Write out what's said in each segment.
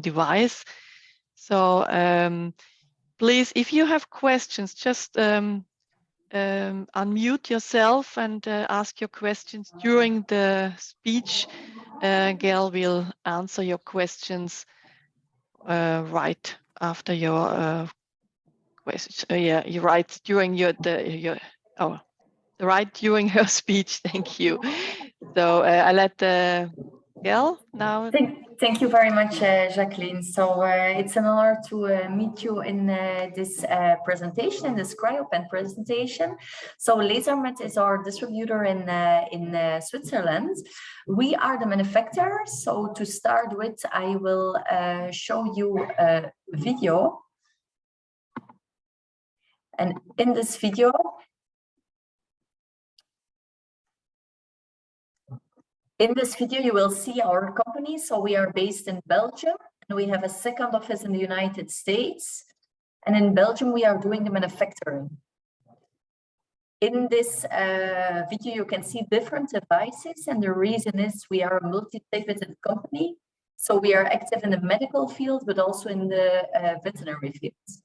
device. So please, if you have questions, just unmute yourself and ask your questions during the speech. Gail will answer your questions right after your questions. Yeah, you're right, during right during her speech. Thank you. So I let Gail now. Thank you very much, Jacqueline. So it's an honor to meet you in this presentation, in this CryoPen presentation. So LaserMed is our distributor in Switzerland. We are the manufacturer. So to start with, I will show you a video. And in this video, you will see our company. So we are based in Belgium, and we have a second office in the United States. And in Belgium, we are doing the manufacturing. In this video, you can see different devices. And the reason is we are a multi-faceted company. So we are active in the medical field, but also in the veterinary fields.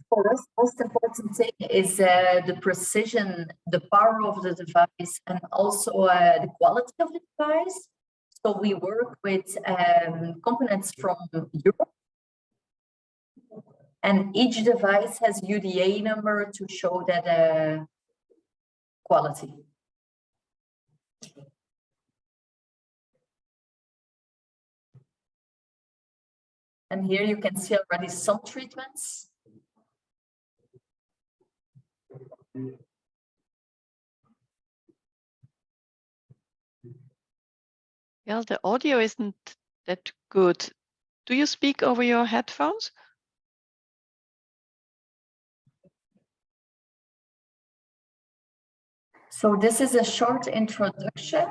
For us, most important thing is the precision, the power of the device, and also the quality of the device. So we work with components from Europe, and each device has UDA number to show that quality. And here you can see already some treatments. Yeah, the audio isn't that good. Do you speak over your headphones? So this is a short introduction.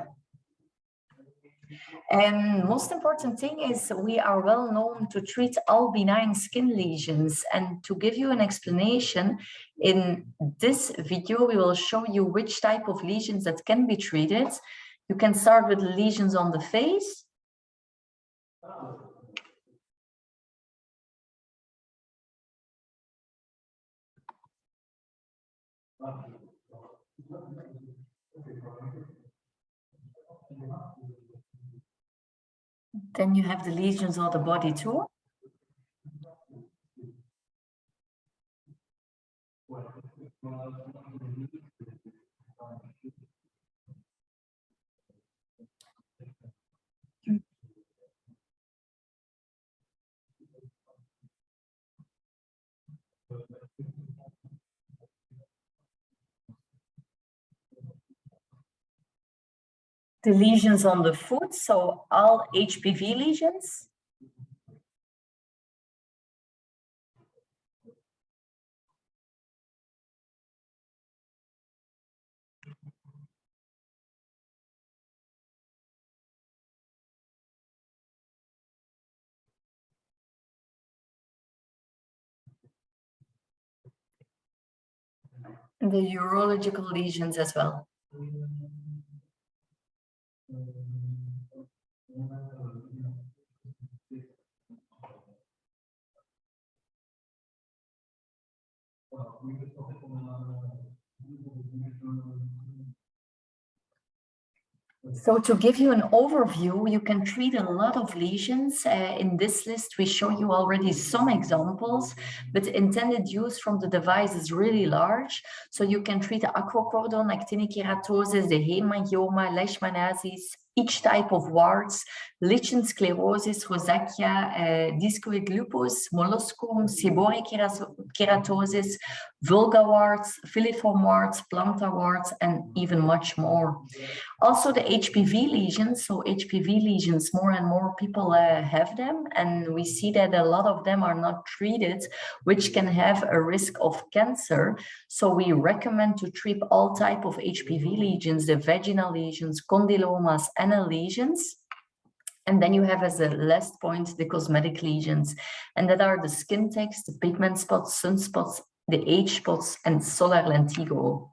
And most important thing is we are well known to treat all benign skin lesions. And to give you an explanation, in this video, we will show you which type of lesions that can be treated. You can start with lesions on the face. Then you have the lesions on the body too. The lesions on the foot, so all HPV lesions. The urological lesions as well. So to give you an overview, you can treat a lot of lesions. In this list, we show you already some examples, but intended use from the device is really large. So you can treat the acrocordon, actinic keratosis, the hemangioma, leishmaniasis, each type of warts, lichen sclerosis, rosacea, discoid lupus, molluscum, seborrheic keratosis, vulva warts, filiform warts, plantar warts, and even much more. Also the HPV lesions, so HPV lesions, more and more people have them, and we see that a lot of them are not treated, which can have a risk of cancer. So we recommend to treat all type of HPV lesions, the vaginal lesions, condylomas, anal lesions. And then you have as a last point, the cosmetic lesions, and that are the skin tags, the pigment spots, sunspots, the age spots, and solar lentigo.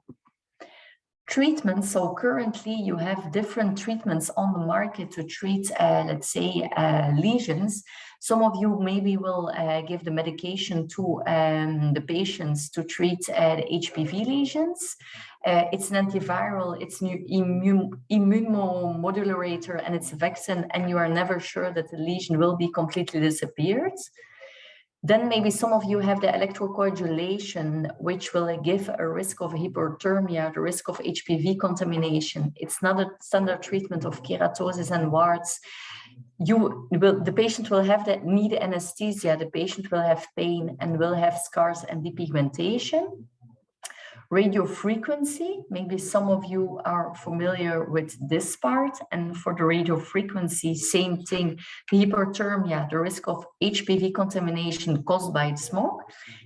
Treatments, so currently you have different treatments on the market to treat, let's say, lesions. Some of you maybe will give the medication to the patients to treat the HPV lesions. It's an antiviral, it's an immunomodulator, and it's a vaccine, and you are never sure that the lesion will be completely disappeared. Then maybe some of you have the electrocoagulation, which will give a risk of hyperthermia, the risk of HPV contamination. It's not a standard treatment of keratosis and warts. The patient will have that need anesthesia, the patient will have pain and will have scars and depigmentation. Radio frequency, maybe some of you are familiar with this part, and for the radio frequency, same thing, the hyperthermia, the risk of HPV contamination caused by smoke.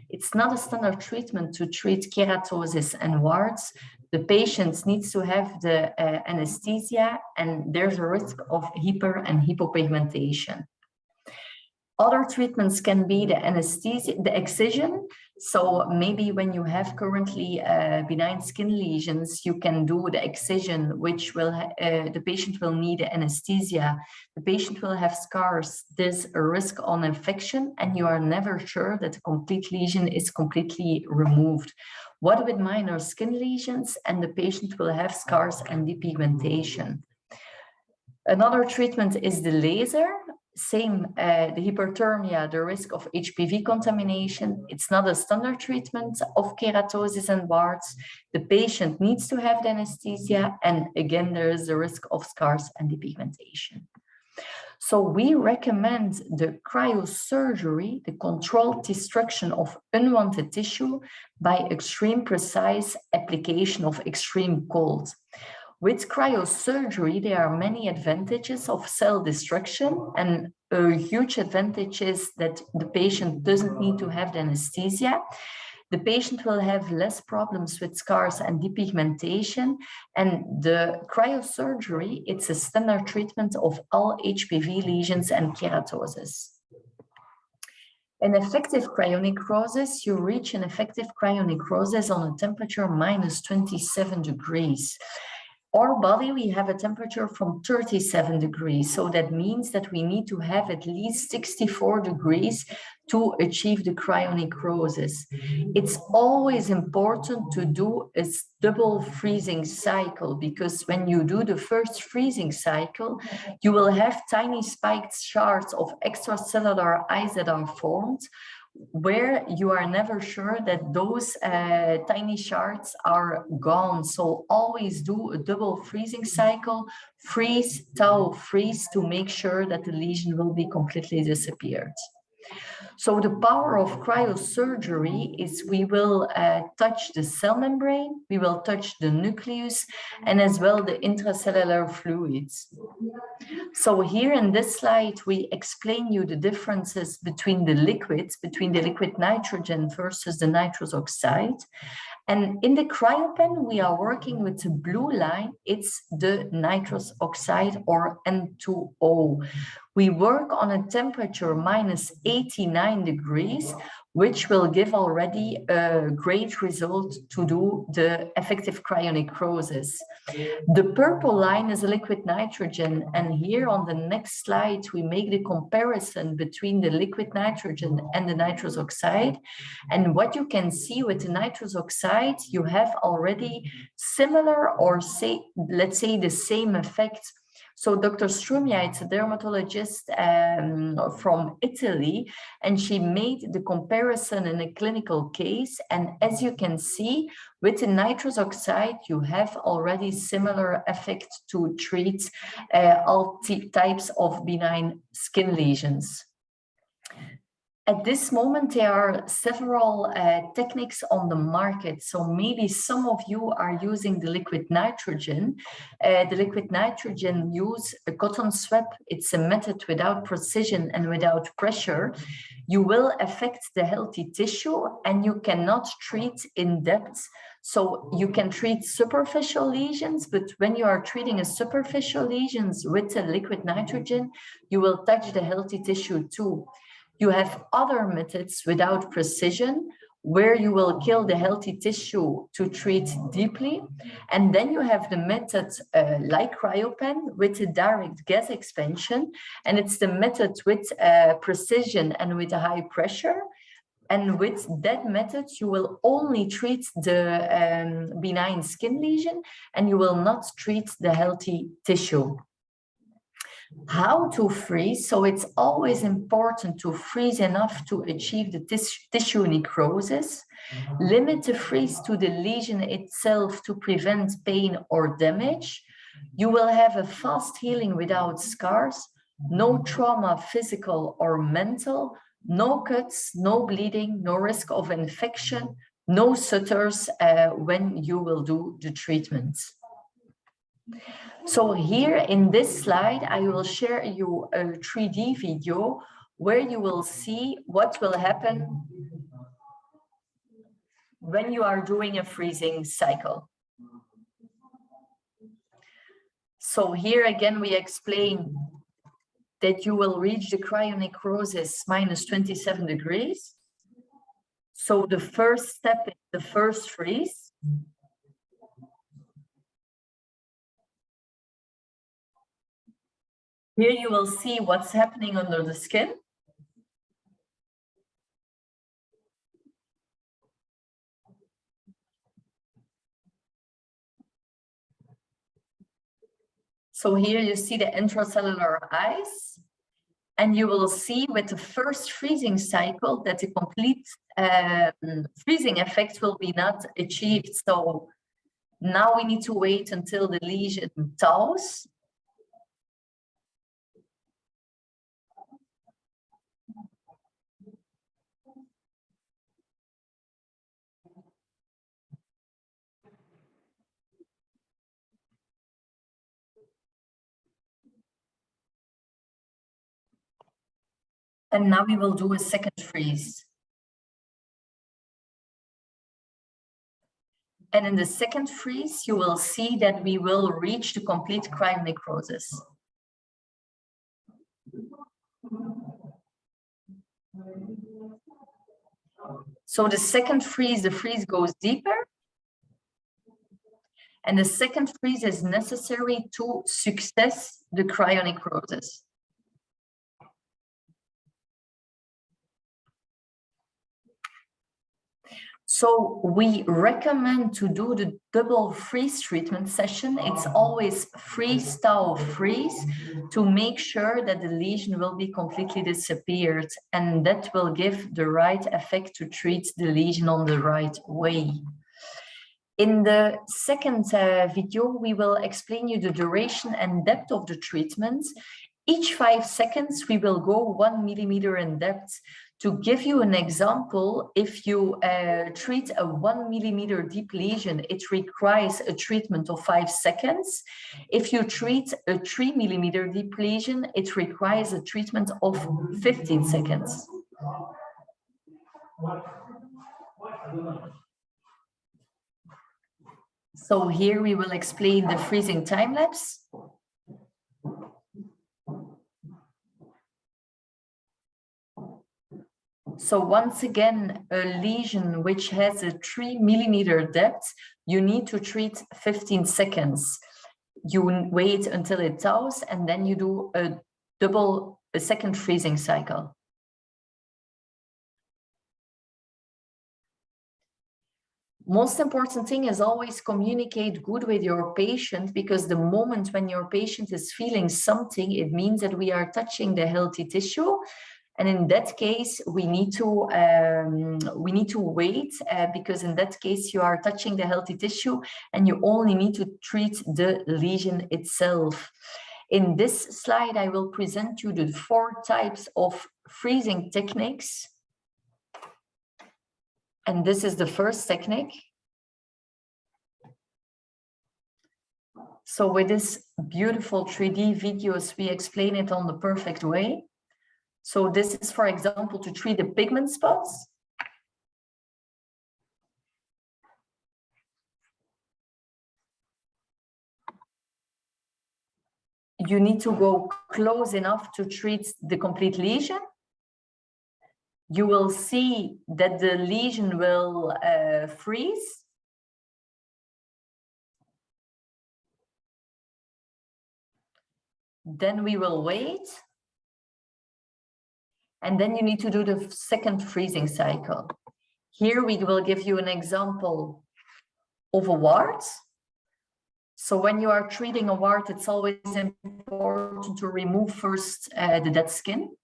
It's not a standard treatment to treat keratosis and warts. The patient needs to have the anesthesia, and there's a risk of hyper and hypopigmentation. Other treatments can be the anesthesia, the excision. So maybe when you have currently benign skin lesions, you can do the excision, which will the patient will need anesthesia. The patient will have scars. There's a risk on infection, and you are never sure that the complete lesion is completely removed. What with minor skin lesions, and the patient will have scars and depigmentation. Another treatment is the laser. Same, the hyperthermia, the risk of HPV contamination. It's not a standard treatment of keratosis and warts. The patient needs to have the anesthesia, and again, there is the risk of scars and depigmentation. So we recommend the cryosurgery, the controlled destruction of unwanted tissue by extreme precise application of extreme cold. With cryosurgery, there are many advantages of cell destruction, and a huge advantage is that the patient doesn't need to have the anesthesia. The patient will have less problems with scars and depigmentation, and the cryosurgery, it's a standard treatment of all HPV lesions and keratosis. In effective cryonecrosis, you reach an effective cryonecrosis on a temperature minus 27 degrees. Our body, we have a temperature from 37 degrees. So that means that we need to have at least 64 degrees to achieve the cryonecrosis. It's always important to do a double freezing cycle, because when you do the first freezing cycle, you will have tiny spiked shards of extracellular ice that are formed, where you are never sure that those tiny shards are gone. So always do a double freezing cycle, freeze, thaw, freeze, to make sure that the lesion will be completely disappeared. So the power of cryosurgery is we will touch the cell membrane, we will touch the nucleus, and as well the intracellular fluids. So here in this slide, we explain you the differences between the liquids, between the liquid nitrogen versus the nitrous oxide. And in the CryoPen, we are working with the blue line. It's the nitrous oxide, or N2O. We work on a temperature minus 89 degrees, which will give already a great result to do the effective cryonecrosis. The purple line is a liquid nitrogen, and here on the next slide, we make the comparison between the liquid nitrogen and the nitrous oxide. And what you can see with the nitrous oxide, you have already similar, or let's say the same effect. So Dr. Strumia, it's a dermatologist from Italy, and she made the comparison in a clinical case. And as you can see, with the nitrous oxide, you have already similar effect to treat all types of benign skin lesions. At this moment, there are several techniques on the market. So maybe some of you are using the liquid nitrogen. The liquid nitrogen use a cotton swab. It's a method without precision and without pressure. You will affect the healthy tissue, and you cannot treat in depth. So you can treat superficial lesions, but when you are treating a superficial lesions with the liquid nitrogen, you will touch the healthy tissue too. You have other methods without precision, where you will kill the healthy tissue to treat deeply. And then you have the method like CryoPen with a direct gas expansion. And it's the method with precision and with a high pressure. And with that method, you will only treat the benign skin lesion and you will not treat the healthy tissue. How to freeze? So it's always important to freeze enough to achieve the tissue necrosis. Limit the freeze to the lesion itself to prevent pain or damage. You will have a fast healing without scars, no trauma, physical or mental, no cuts, no bleeding, no risk of infection, no sutters when you will do the treatment. So here in this slide, I will share you a 3D video where you will see what will happen when you are doing a freezing cycle. So here again, we explain that you will reach the cryonecrosis minus 27 degrees. So the first step is the first freeze. Here you will see what's happening under the skin. So here you see the intracellular ice, and you will see with the first freezing cycle that the complete freezing effect will be not achieved. So now we need to wait until the lesion thaws. And now we will do a second freeze. And in the second freeze, you will see that we will reach the complete cryonecrosis. So the second freeze, the freeze goes deeper. And the second freeze is necessary to success the cryonecrosis. So we recommend to do the double freeze treatment session. It's always freeze, thaw, freeze to make sure that the lesion will be completely disappeared, and that will give the right effect to treat the lesion on the right way. In the second video, we will explain you the duration and depth of the treatment. Each 5 seconds, we will go 1 millimeter in depth. To give you an example, if you treat a 1 millimeter deep lesion, it requires a treatment of 5 seconds. If you treat a 3 millimeter deep lesion, it requires a treatment of 15 seconds. So here we will explain the freezing time lapse. So once again, a lesion which has a 3 millimeter depth, you need to treat 15 seconds. You wait until it thaws, and then you do a second freezing cycle. Most important thing is always communicate good with your patient, because the moment when your patient is feeling something, it means that we are touching the healthy tissue. And in that case, we need to wait, because in that case, you are touching the healthy tissue and you only need to treat the lesion itself. In this slide, I will present you the 4 types of freezing techniques. And this is the first technique. So with this beautiful 3D videos, we explain it on the perfect way. So this is, for example, to treat the pigment spots. You need to go close enough to treat the complete lesion. you will see that the lesion will freeze. Then we will wait. And then you need to do the second freezing cycle. Here we will give you an example of a wart. So when you are treating a wart, it's always important to remove first the dead skin.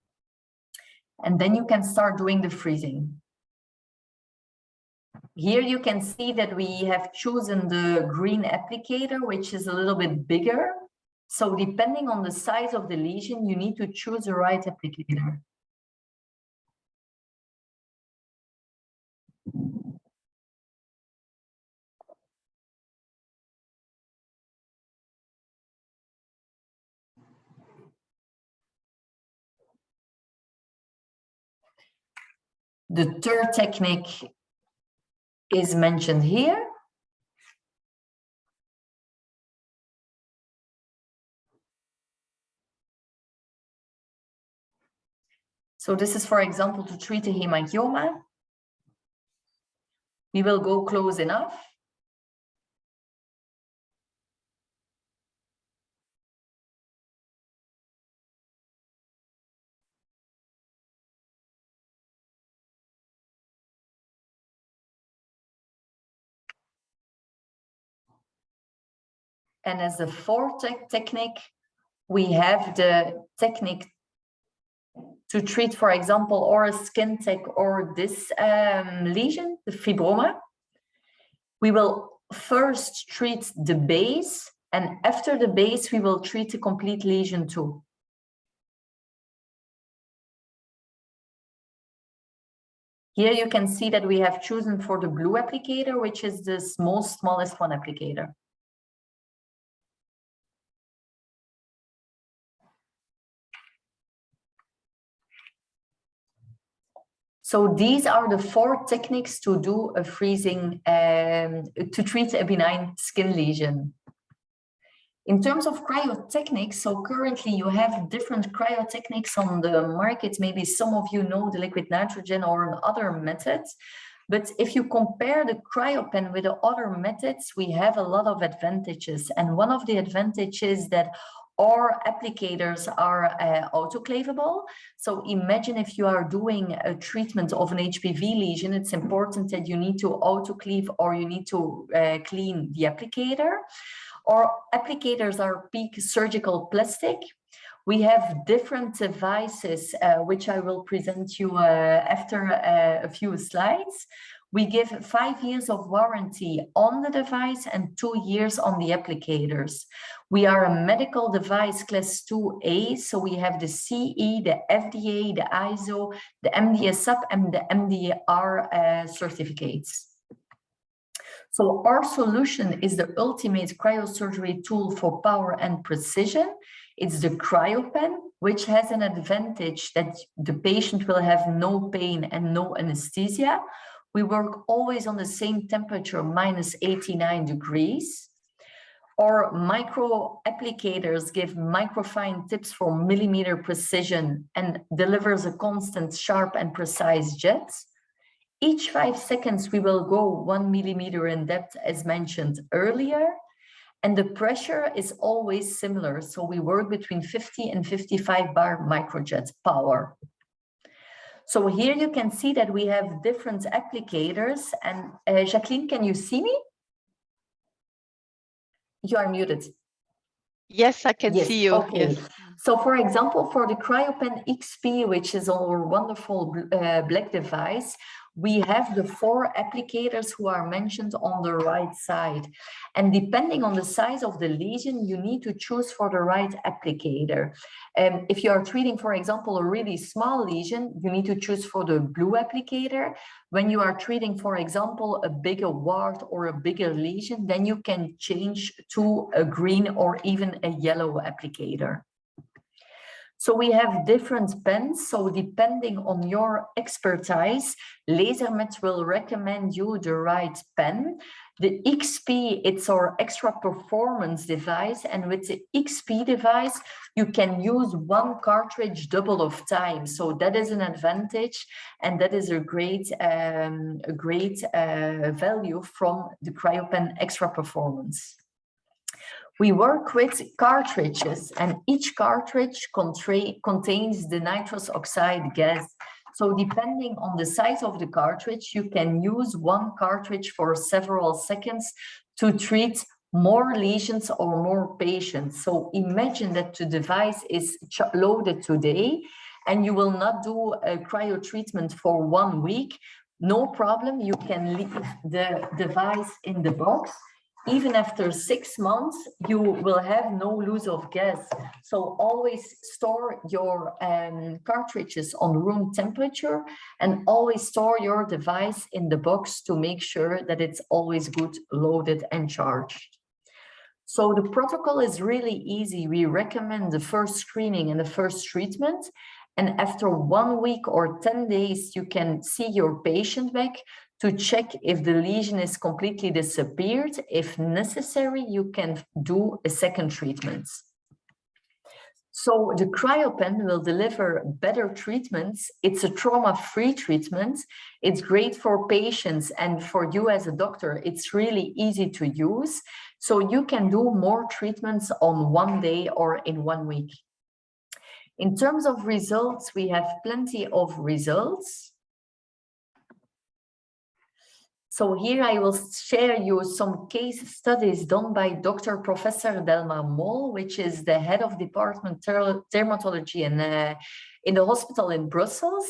And then you can start doing the freezing. Here you can see that we have chosen the green applicator, which is a little bit bigger. So depending on the size of the lesion, you need to choose the right applicator. The third technique is mentioned here. So this is, for example, to treat a hemangioma. We will go close enough. And as a fourth technique, we have the technique to treat, for example, or a skin tech or this lesion, the fibroma. We will first treat the base, and after the base, we will treat the complete lesion too. Here you can see that we have chosen for the blue applicator, which is the smallest one applicator. So these are the 4 techniques to do a freezing, to treat a benign skin lesion. In terms of cryotechnics, so currently you have different cryotechniques on the market. Maybe some of you know the liquid nitrogen or other methods. But if you compare the CryoPen with the other methods, we have a lot of advantages. And one of the advantages that our applicators are autoclavable. So imagine if you are doing a treatment of an HPV lesion, it's important that you need to autoclave or you need to clean the applicator. Our applicators are peak surgical plastic. We have different devices, which I will present you after a few slides. We give 5 years of warranty on the device and 2 years on the applicators. We are a medical device class 2A, so we have the CE, the FDA, the ISO, the MDSAP, and the MDR certificates. So our solution is the ultimate cryosurgery tool for power and precision. It's the CryoPen, which has an advantage that the patient will have no pain and no anesthesia. We work always on the same temperature, minus 89 degrees. Our micro applicators give microfine tips for millimeter precision and delivers a constant, sharp and precise jet. Each 5 seconds, we will go 1 millimeter in depth, as mentioned earlier. And the pressure is always similar. So we work between 50 and 55 bar microjet power. So here you can see that we have different applicators. And Jacqueline, can you see me? You are muted. Yes, I can see you. Okay. Yes. So for example, for the CryoPen XP, which is our wonderful black device, we have the 4 applicators who are mentioned on the right side. And depending on the size of the lesion, you need to choose for the right applicator. If you are treating, for example, a really small lesion, you need to choose for the blue applicator. When you are treating, for example, a bigger wart or a bigger lesion, then you can change to a green or even a yellow applicator. So we have different pens. So depending on your expertise, LaserMed will recommend you the right pen. The XP, it's our extra performance device. And with the XP device, you can use one cartridge double of time. So that is an advantage. And that is a great value from the CryoPen extra performance. We work with cartridges, and each cartridge contains the nitrous oxide gas. So depending on the size of the cartridge, you can use one cartridge for several seconds to treat more lesions or more patients. So imagine that the device is loaded today and you will not do a cryo treatment for 1 week. No problem, you can leave the device in the box. Even after 6 months, you will have no loss of gas. So always store your cartridges on room temperature and always store your device in the box to make sure that it's always good loaded and charged. So the protocol is really easy. We recommend the first screening and the first treatment. And after 1 week or 10 days, you can see your patient back to check if the lesion is completely disappeared. If necessary, you can do a second treatment. So the CryoPen will deliver better treatments. It's a trauma-free treatment. It's great for patients and for you as a doctor. It's really easy to use. So you can do more treatments on 1 day or in 1 week. In terms of results, we have plenty of results. So here I will share you some case studies done by Dr. Professor Delma Mol, which is the head of Department Dermatology in the hospital in Brussels.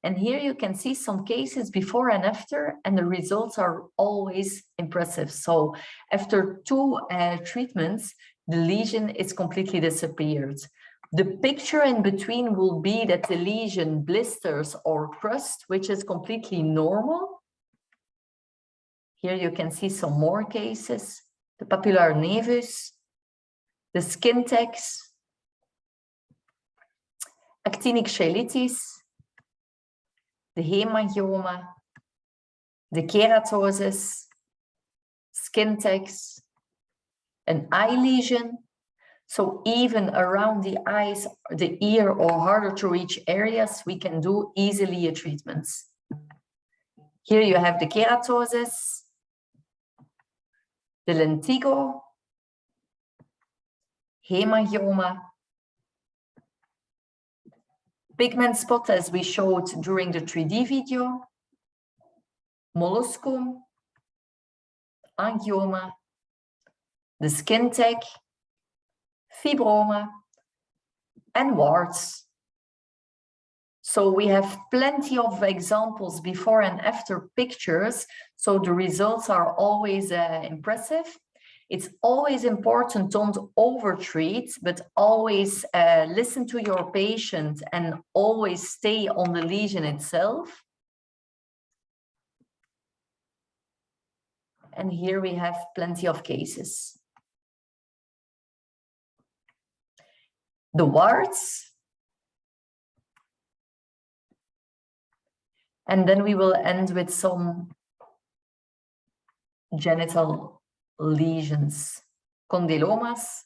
And here you can see some cases before and after, and the results are always impressive. So after 2 treatments, the lesion is completely disappeared. The picture in between will be that the lesion blisters or crust, which is completely normal. Here you can see some more cases, the papillar nevus, the skin tags, actinic cheilitis, the hemangioma, the keratosis, skin tags, an eye lesion. So even around the eyes, the ear, or harder to reach areas, we can do easily a treatment. Here you have the keratosis, the lentigo, hemangioma, pigment spot as we showed during the 3D video, molluscum, angioma, the skin tag, fibroma, and warts. So we have plenty of examples before and after pictures, so the results are always impressive. It's always important, don't overtreat, but always listen to your patient and always stay on the lesion itself. And here we have plenty of cases. The warts. And then we will end with some genital lesions, condylomas,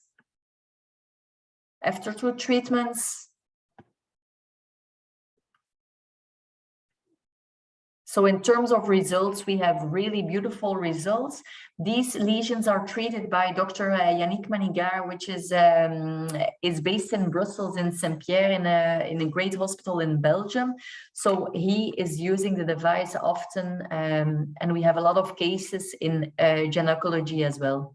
after 2 treatments. So in terms of results, we have really beautiful results. These lesions are treated by Dr. Yannick Manigar, which is based in Brussels in Saint-Pierre in a great hospital in Belgium. So he is using the device often, and we have a lot of cases in gynecology as well.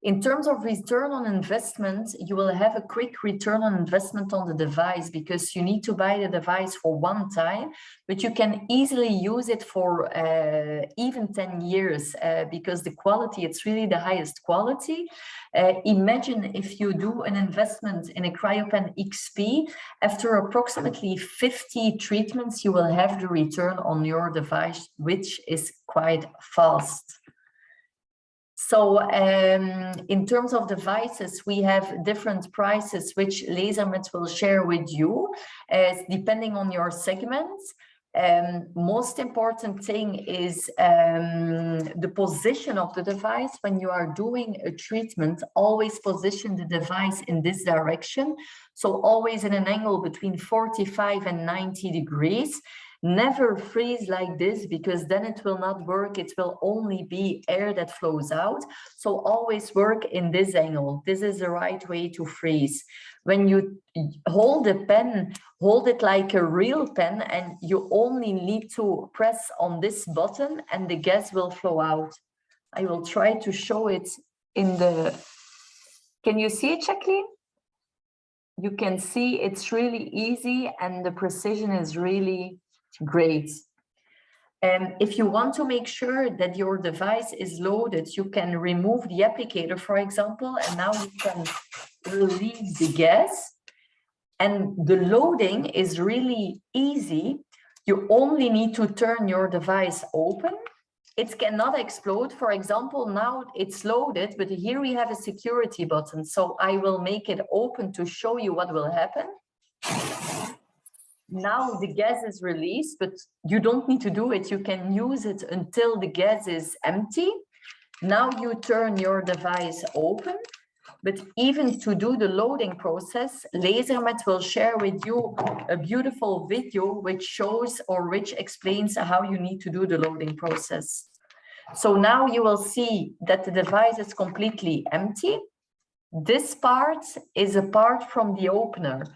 In terms of return on investment, you will have a quick return on investment on the device because you need to buy the device for 1 time, but you can easily use it for even 10 years because the quality, it's really the highest quality. Imagine if you do an investment in a CryoPen XP, after approximately 50 treatments, you will have the return on your device, which is quite fast. So in terms of devices, we have different prices, which LaserMed will share with you, depending on your segments. Most important thing is the position of the device. When you are doing a treatment, always position the device in this direction. So always in an angle between 45 and 90 degrees. Never freeze like this, because then it will not work. It will only be air that flows out. So always work in this angle. This is the right way to freeze. When you hold the pen, hold it like a real pen, and you only need to press on this button and the gas will flow out. I will try to show it in the... Can you see it, Jacqueline? You can see it's really easy and the precision is really great. If you want to make sure that your device is loaded, you can remove the applicator, for example, and now you can release the gas. And the loading is really easy. You only need to turn your device open. It cannot explode. For example, now it's loaded, but here we have a security button. So I will make it open to show you what will happen. Now the gas is released, but you don't need to do it. You can use it until the gas is empty. Now you turn your device open, but even to do the loading process, LaserMed will share with you a beautiful video which shows or which explains how you need to do the loading process. So now you will see that the device is completely empty. This part is apart from the opener.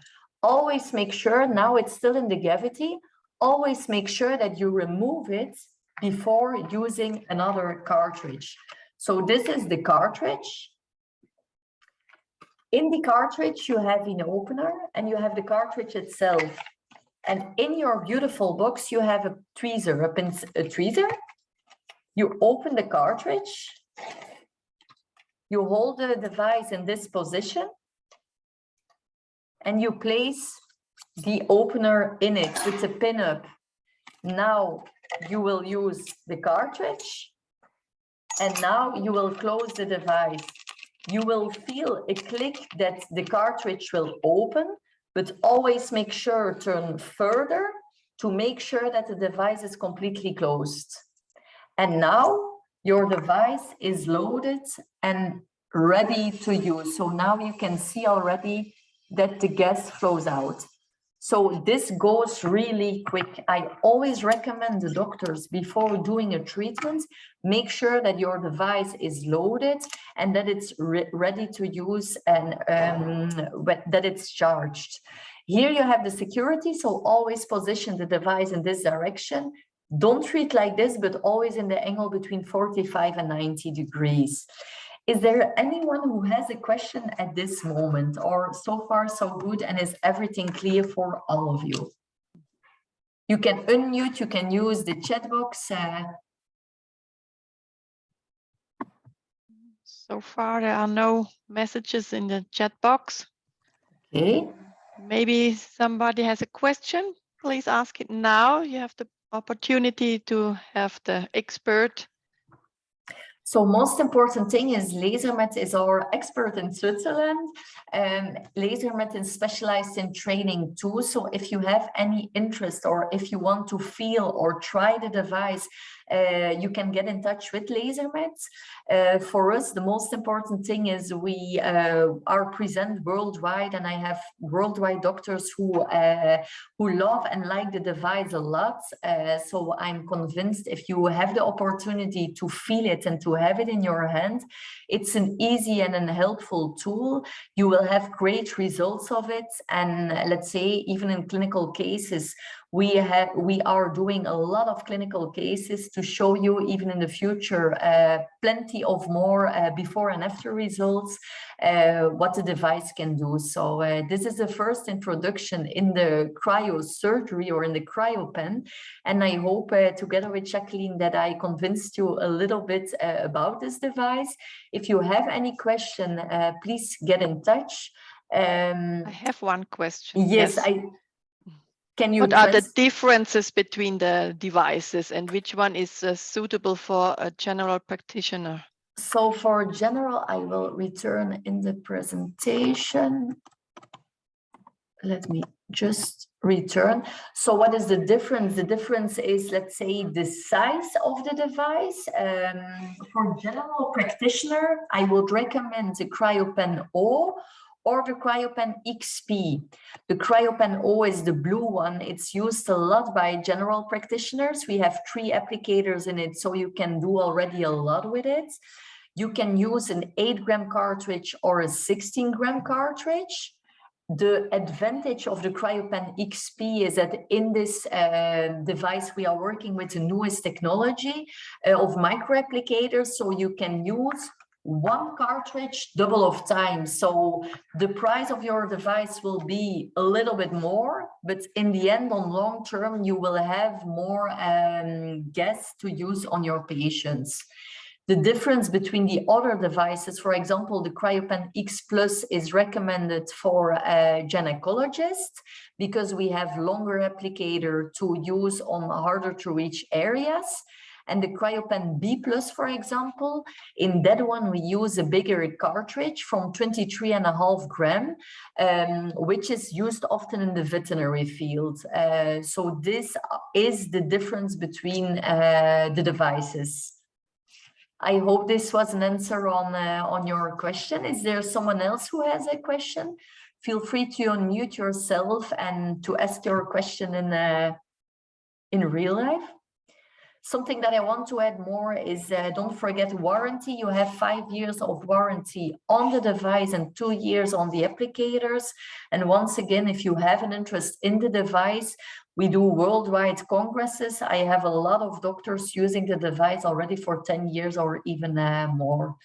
Always make sure, now it's still in the cavity, always make sure that you remove it before using another cartridge. So this is the cartridge. In the cartridge, you have an opener and you have the cartridge itself. And in your beautiful box, you have a tweezer, a tweezer. You open the cartridge. You hold the device in this position. And you place the opener in it with the pin up. Now you will use the cartridge, and now you will close the device. You will feel a click that the cartridge will open, but always make sure turn further to make sure that the device is completely closed. And now your device is loaded and ready to use. So now you can see already that the gas flows out. So this goes really quick. I always recommend the doctors before doing a treatment, make sure that your device is loaded and that it's ready to use and that it's charged. Here you have the security, so always position the device in this direction. Don't treat like this, but always in the angle between 45 and 90 degrees. Is there anyone who has a question at this moment, or so far so good, and is everything clear for all of you? You can unmute, you can use the chat box. So far, there are no messages in the chat box. Okay. Maybe somebody has a question. Please ask it now. You have the opportunity to have the expert. So most important thing is LaserMed is our expert in Switzerland. LaserMed is specialized in training too. So if you have any interest or if you want to feel or try the device, you can get in touch with LaserMed. For us, the most important thing is we are present worldwide, and I have worldwide doctors who love and like the device a lot. So I'm convinced if you have the opportunity to feel it and to have it in your hand, it's an easy and a helpful tool. You will have great results of it. And let's say even in clinical cases, we are doing a lot of clinical cases to show you even in the future plenty of more before and after results, what the device can do. So this is the first introduction in the cryosurgery or in the CryoPen, and I hope together with Jacqueline that I convinced you a little bit about this device. If you have any question, please get in touch. I have one question. Yes. What are the differences between the devices and which one is suitable for a general practitioner? So for general, I will return in the presentation. Let me just return. So what is the difference? The difference is, let's say, the size of the device. For general practitioner, I would recommend the CryoPen O or the CryoPen XP. The CryoPen O is the blue one. It's used a lot by general practitioners. We have 3 applicators in it, so you can do already a lot with it. You can use an 8-gram cartridge or a 16-gram cartridge. The advantage of the CryoPen XP is that in this device, we are working with the newest technology of microapplicators, so you can use 1 cartridge double of times. So the price of your device will be a little bit more, but in the end, on long term, you will have more gas to use on your patients. The difference between the other devices, for example, the CryoPen X Plus is recommended for gynecologists because we have longer applicator to use on harder to reach areas. And the CryoPen B Plus, for example, in that one, we use a bigger cartridge from 23.5 gram, which is used often in the veterinary field. So this is the difference between the devices. I hope this was an answer on your question. Is there someone else who has a question? Feel free to unmute yourself and to ask your question in real life. Something that I want to add more is don't forget warranty. You have 5 years of warranty on the device and 2 years on the applicators. And once again, if you have an interest in the device, we do worldwide congresses. I have a lot of doctors using the device already for 10 years or even more.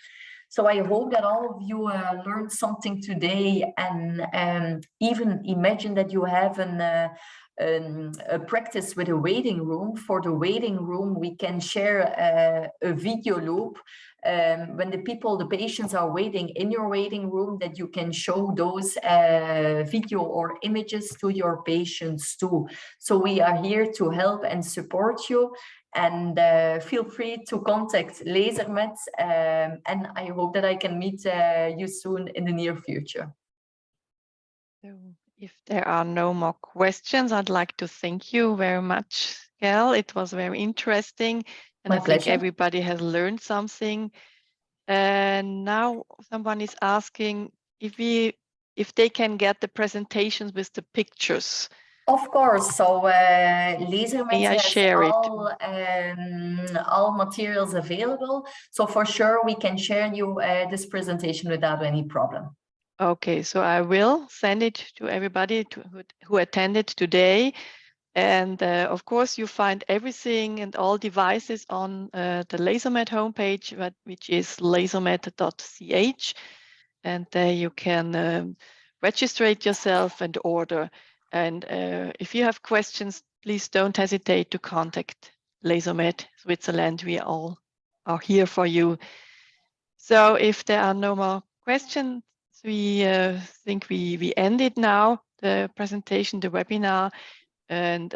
So I hope that all of you learned something today, and even imagine that you have a practice with a waiting room. For the waiting room, we can share a video loop when the patients are waiting in your waiting room, that you can show those video or images to your patients too. So we are here to help and support you, and feel free to contact LaserMed, and I hope that I can meet you soon in the near future. So if there are no more questions, I'd like to thank you very much, Gail. It was very interesting, and My I pleasure. think everybody has learned something. And now someone is asking if they can get the presentations with the pictures. Of course. So LaserMed has all materials available. So for sure, we can share you this presentation without any problem. Okay, so I will send it to everybody who attended today. And of course, you find everything and all devices on the LaserMed homepage, which is lasermed.ch. And there you can register yourself and order. And if you have questions, please don't hesitate to contact LaserMed Switzerland. We all are here for you. So if there are no more questions, we think we ended now the presentation, the webinar. And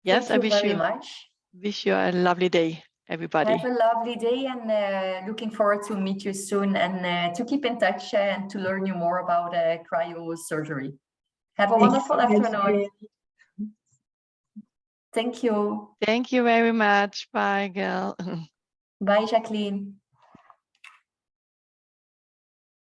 yes, Thank you very much. Wish you a lovely day, everybody. Have a lovely day, and looking forward to meet you soon, and to keep in touch and to learn you more about cryosurgery. Have a wonderful afternoon. Thank you. Thank you very much. Bye, Gail. Bye, Jacqueline.